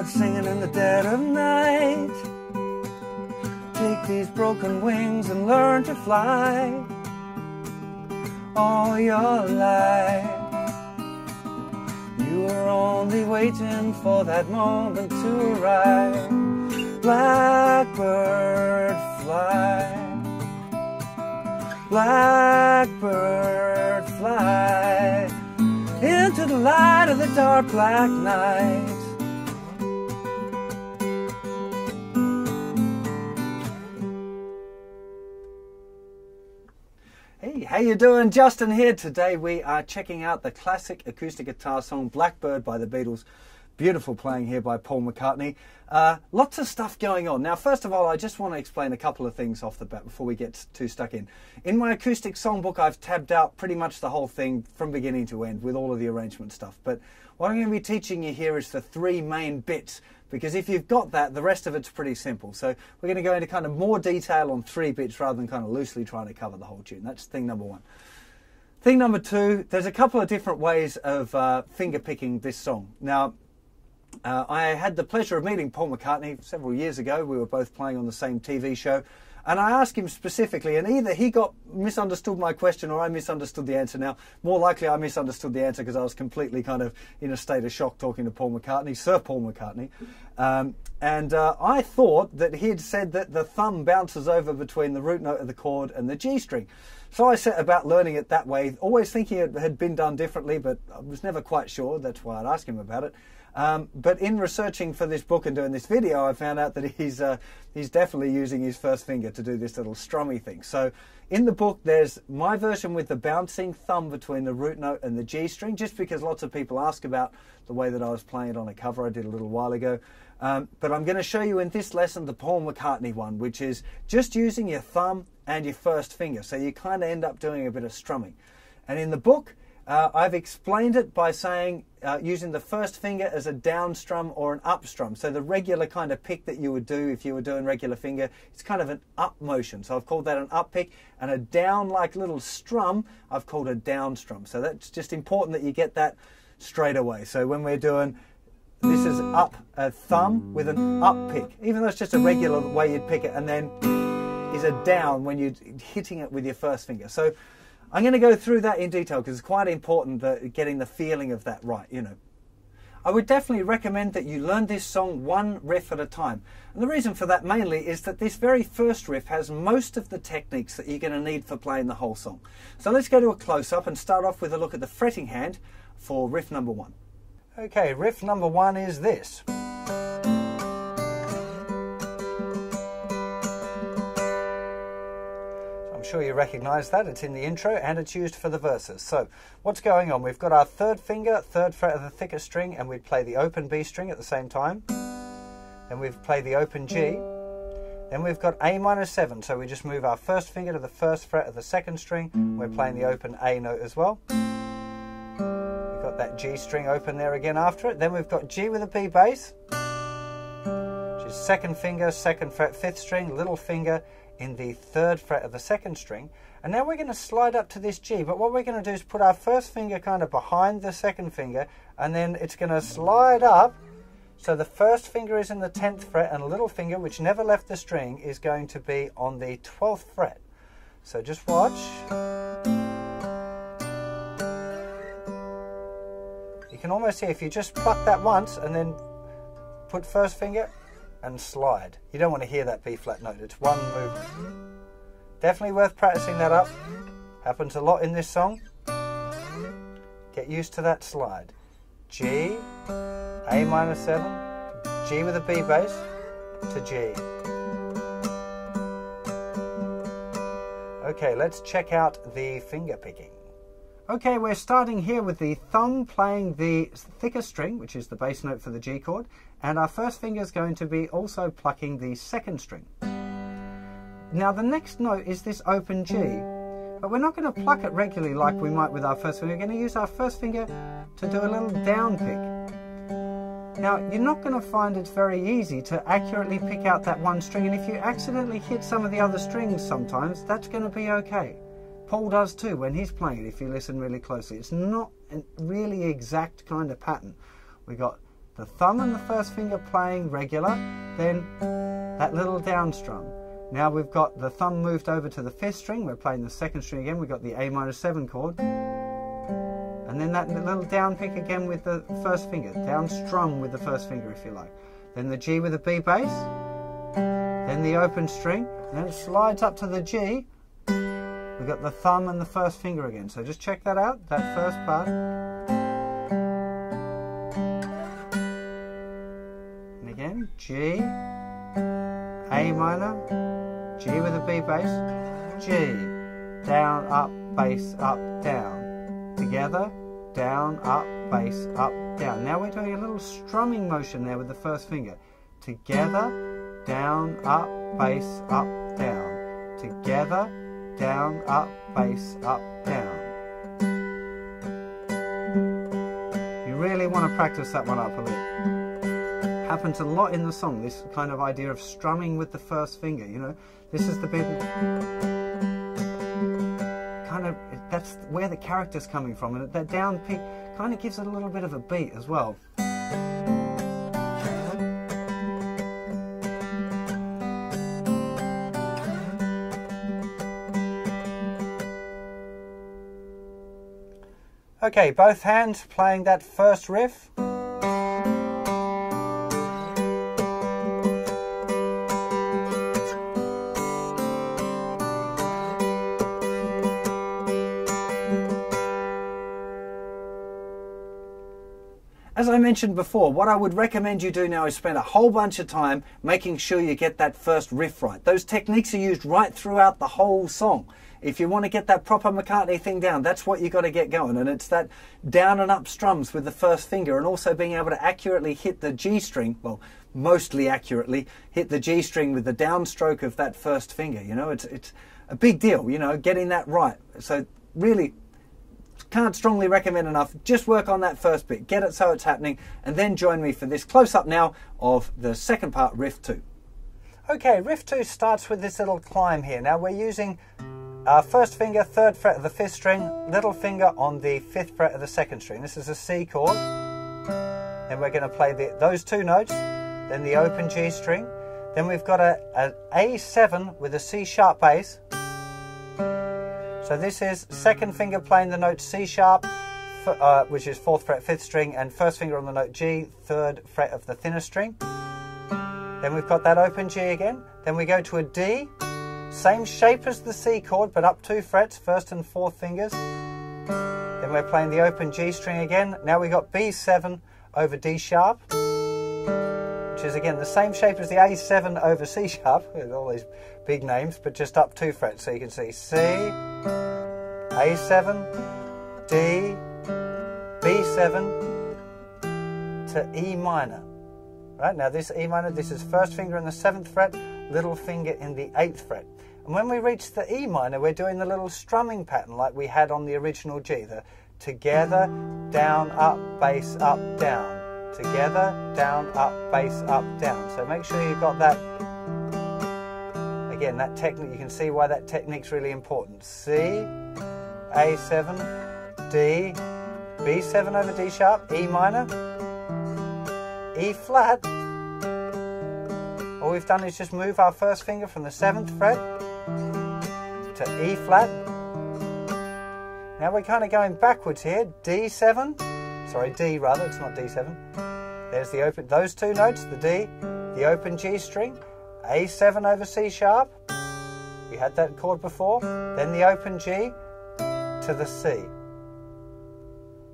bird singing in the dead of night. Take these broken wings and learn to fly. All your life you were only waiting for that moment to arrive. Blackbird fly, blackbird fly into the light of the dark black night. Hey, how you doing? Justin here. Today we are checking out the classic acoustic guitar song Blackbird by the Beatles. Beautiful playing here by Paul McCartney. Lots of stuff going on. Now, first of all, I just want to explain a couple of things off the bat before we get too stuck in. In my acoustic songbook, I've tabbed out pretty much the whole thing from beginning to end with all of the arrangement stuff. But what I'm going to be teaching you here is the three main bits, because if you've got that, the rest of it's pretty simple. So we're going to go into kind of more detail on 3 bits rather than kind of loosely trying to cover the whole tune. That's thing number 1. Thing number 2, there's a couple of different ways of finger picking this song. Now, I had the pleasure of meeting Paul McCartney several years ago. We were both playing on the same TV show. And I asked him specifically, and either he misunderstood my question or I misunderstood the answer. Now, more likely I misunderstood the answer because I was completely kind of in a state of shock talking to Paul McCartney, Sir Paul McCartney. I thought that he had said that the thumb bounces over between the root note of the chord and the G string. So I set about learning it that way, always thinking it had been done differently, but I was never quite sure. That's why I'd ask him about it. But in researching for this book and doing this video, I found out that he's definitely using his first finger to do this little strummy thing. So in the book, there's my version with the bouncing thumb between the root note and the G string, just because lots of people ask about the way that I was playing it on a cover I did a little while ago. But I'm going to show you in this lesson the Paul McCartney one, which is just using your thumb and your first finger. So you kind of end up doing a bit of strumming. And in the book, I've explained it by saying using the first finger as a down strum or an up strum. So the regular kind of pick that you would do if you were doing regular finger, it's kind of an up motion. So I've called that an up pick, and a down like little strum, I've called a down strum. So that's just important that you get that straight away. So when we're doing, this is up, a thumb with an up pick, even though it's just a regular way you'd pick it, and then is a down when you're hitting it with your first finger. So I'm going to go through that in detail because it's quite important that getting the feeling of that right, you know. I would definitely recommend that you learn this song one riff at a time. And the reason for that mainly is that this very first riff has most of the techniques that you're going to need for playing the whole song. So let's go to a close-up and start off with a look at the fretting hand for riff number 1. Okay, riff number 1 is this. I'm sure you recognise that. It's in the intro and it's used for the verses. So what's going on? We've got our third finger, 3rd fret of the thicker string, and we play the open B string at the same time. Then we've played the open G. Then we've got A minor 7. So we just move our first finger to the 1st fret of the 2nd string. We're playing the open A note as well. We've got that G string open there again after it. Then we've got G with a B bass, which is 2nd finger, 2nd fret, 5th string, little finger in the 3rd fret of the 2nd string. And now we're going to slide up to this G, but what we're going to do is put our first finger kind of behind the 2nd finger, and then it's going to slide up. So the first finger is in the 10th fret, and a little finger, which never left the string, is going to be on the 12th fret. So just watch. You can almost hear if you just pluck that once and then put first finger and slide. You don't want to hear that B flat note. It's one movement. Definitely worth practicing that up. Happens a lot in this song. Get used to that slide. G, A minor 7, G with a B bass to G. Okay, let's check out the finger picking. Okay, we're starting here with the thumb playing the thicker string, which is the bass note for the G chord, and our first finger is going to be also plucking the 2nd string. Now the next note is this open G, but we're not going to pluck it regularly like we might with our first finger. We're going to use our first finger to do a little down pick. Now you're not going to find it's very easy to accurately pick out that one string, and if you accidentally hit some of the other strings sometimes, that's going to be okay. Paul does too when he's playing it, if you listen really closely. It's not a really exact kind of pattern. We got the thumb and the first finger playing regular, then that little down strum. Now we've got the thumb moved over to the 5th string, we're playing the 2nd string again, we've got the A minor 7 chord, and then that little down pick again with the 1st finger, down strum with the 1st finger if you like. Then the G with the B bass, then the open string, and then it slides up to the G. We've got the thumb and the 1st finger again. So just check that out, that first part. And again, G, A minor, G with a B bass, G, down, up, bass, up, down. Together, down, up, bass, up, down. Now we're doing a little strumming motion there with the 1st finger. Together, down, up, bass, up, down. Together, down, up, bass, up, down. You really want to practice that one up a little. Happens a lot in the song, this kind of idea of strumming with the 1st finger, you know. This is the bit, kind of, that's where the character's coming from, and that down pick kind of gives it a little bit of a beat as well. Okay, both hands playing that first riff. As I mentioned before, what I would recommend you do now is spend a whole bunch of time making sure you get that first riff right. Those techniques are used right throughout the whole song. If you want to get that proper McCartney thing down, that's what you got to get going. And it's that down and up strums with the 1st finger, and also being able to accurately hit the G string, well, mostly accurately hit the G string with the downstroke of that 1st finger. You know, it's a big deal, you know, getting that right. So really, can't strongly recommend enough. Just work on that first bit, get it so it's happening, and then join me for this close-up now of the 2nd part, Riff 2. Okay, Riff 2 starts with this little climb here. Now we're using our 1st finger, 3rd fret of the 5th string, little finger on the 5th fret of the 2nd string. This is a C chord. Then we're going to play those 2 notes, then the open G string. Then we've got an A7 with a C sharp bass. So this is 2nd finger playing the note C sharp, which is 4th fret, 5th string, and 1st finger on the note G, 3rd fret of the thinner string. Then we've got that open G again. Then we go to a D, same shape as the C chord, but up 2 frets, 1st and 4th fingers. Then we're playing the open G string again. Now we've got B7 over D sharp, which is again the same shape as the A7 over C sharp, with all these big names, but just up 2 frets. So you can see C, A7, D, B7 to E minor. Right, now this E minor, this is 1st finger in the 7th fret, little finger in the 8th fret. And when we reach the E minor, we're doing the little strumming pattern like we had on the original G, the together, down, up, bass, up, down. Together, down, up, bass, up, down. So make sure you've got that. Again, that technique, you can see why that technique's really important. C, A7, D, B7 over D sharp, E minor, E flat. All we've done is just move our 1st finger from the 7th fret to E flat. Now we're kind of going backwards here. D7, sorry, D rather, it's not D7. There's the open, those 2 notes, the D, the open G string, A7 over C sharp. We had that chord before. Then the open G to the C.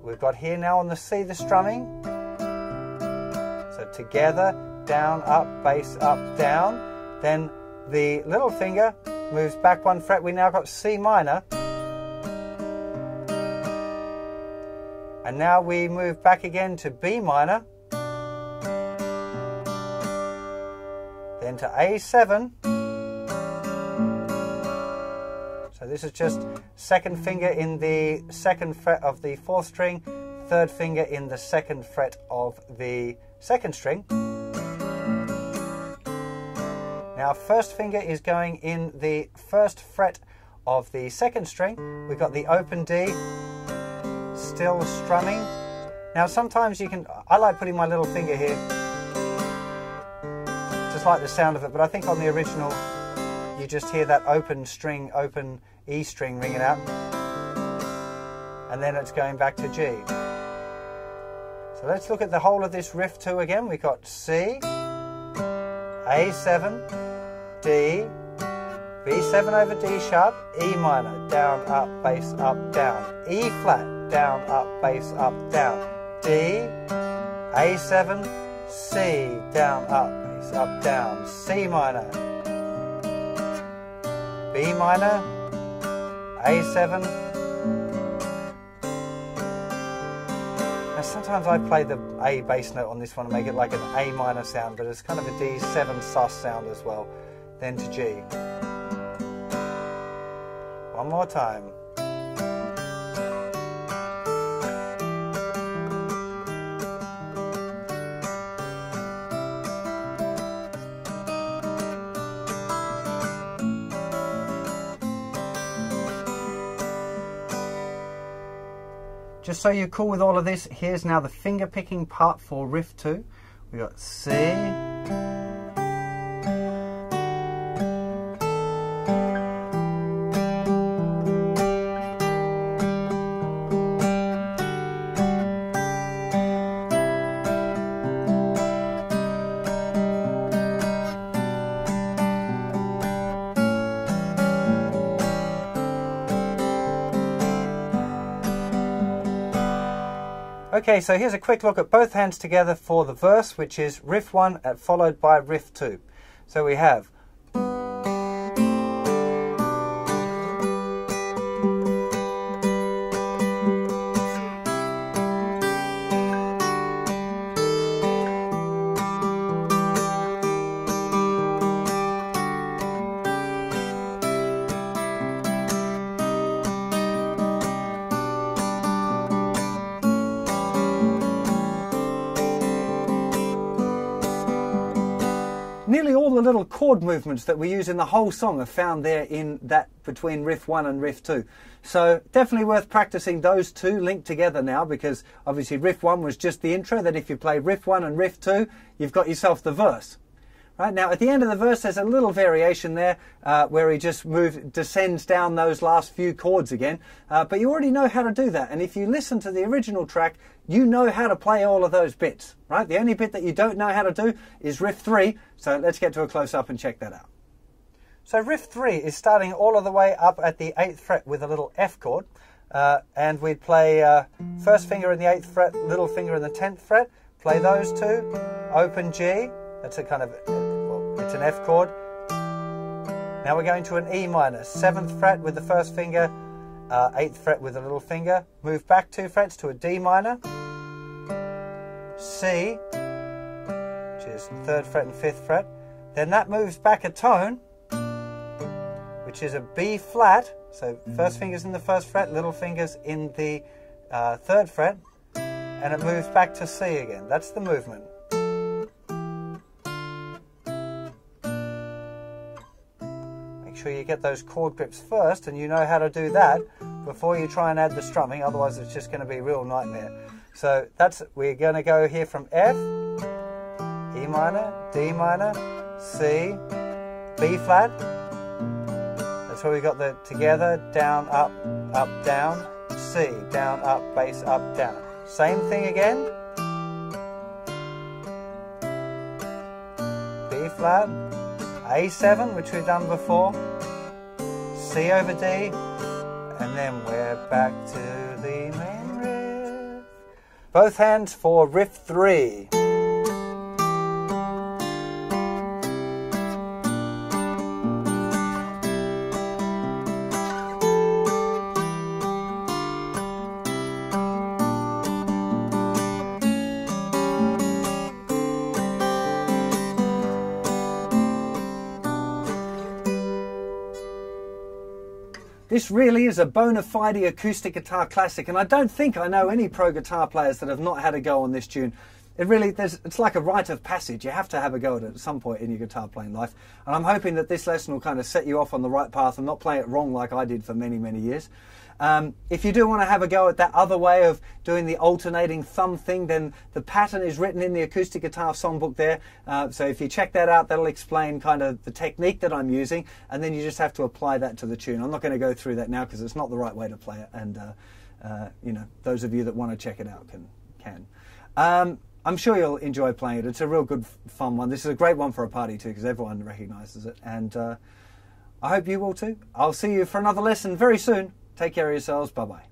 We've got here now on the C the strumming. So together, down, up, bass, up, down. Then the little finger moves back 1 fret. We now got C minor. And now we move back again to B minor. Then to A7. So this is just 2nd finger in the 2nd fret of the 4th string, 3rd finger in the 2nd fret of the 2nd string. Now 1st finger is going in the 1st fret of the 2nd string. We've got the open D, still strumming. Now sometimes you can, I like putting my little finger here, just like the sound of it, but I think on the original you just hear that open string, open E string ringing out, and then it's going back to G. So let's look at the whole of this riff 2 again. We've got C, A7, D, B7 over D sharp, E minor, down, up, bass, up, down, E flat, down, up, bass, up, down, D, A7, C, down, up, bass, up, down, C minor, B minor, A7. Now sometimes I play the A bass note on this one and make it like an A minor sound, but it's kind of a D7 sus sound as well. Then to G. One more time. Just so you're cool with all of this, here's now the finger picking part for riff 2. We got C, Okay, so here's a quick look at both hands together for the verse, which is riff 1 followed by riff 2. So we have nearly all the little chord movements that we use in the whole song are found there in that between riff 1 and riff 2. So definitely worth practicing those two linked together now, because obviously riff 1 was just the intro. That if you play riff 1 and riff 2, you've got yourself the verse. Right, now at the end of the verse there's a little variation there where he just descends down those last few chords again, but you already know how to do that, and if you listen to the original track you know how to play all of those bits. Right, the only bit that you don't know how to do is riff 3, so let's get to a close-up and check that out. So riff 3 is starting all of the way up at the 8th fret with a little F chord, and we'd play first finger in the 8th fret, little finger in the 10th fret, play those two, open G, that's a kind of, well, it's an F chord. Now we're going to an E minor, 7th fret with the first finger, 8th fret with the little finger, move back 2 frets to a D minor, C, which is 3rd fret and 5th fret, then that moves back a tone, which is a B flat, so first finger's in the 1st fret, little finger's in the 3rd fret, and it moves back to C again. That's the movement. Make sure you get those chord grips first, and you know how to do that before you try and add the strumming, otherwise it's just going to be a real nightmare. So we're going to go here from F, E minor, D minor, C, B flat. That's where we got the together, down, up, down, C, down, up, bass, up, down. Same thing again. B flat, A7, which we've done before, C over D, and then we're back to the main riff. Both hands for riff 3. This really is a bona fide acoustic guitar classic, and I don't think I know any pro guitar players that have not had a go on this tune. it's like a rite of passage. You have to have a go at it at some point in your guitar playing life. And I'm hoping that this lesson will kind of set you off on the right path and not play it wrong like I did for many, many years. If you do want to have a go at that other way of doing the alternating thumb thing, then the pattern is written in the acoustic guitar songbook there. So if you check that out, that'll explain kind of the technique that I'm using, and then you just have to apply that to the tune. I'm not going to go through that now because it's not the right way to play it, and you know, those of you that want to check it out can. I'm sure you'll enjoy playing it. It's a real good, fun one. This is a great one for a party too, because everyone recognises it, and I hope you will too. I'll see you for another lesson very soon. Take care of yourselves. Bye-bye.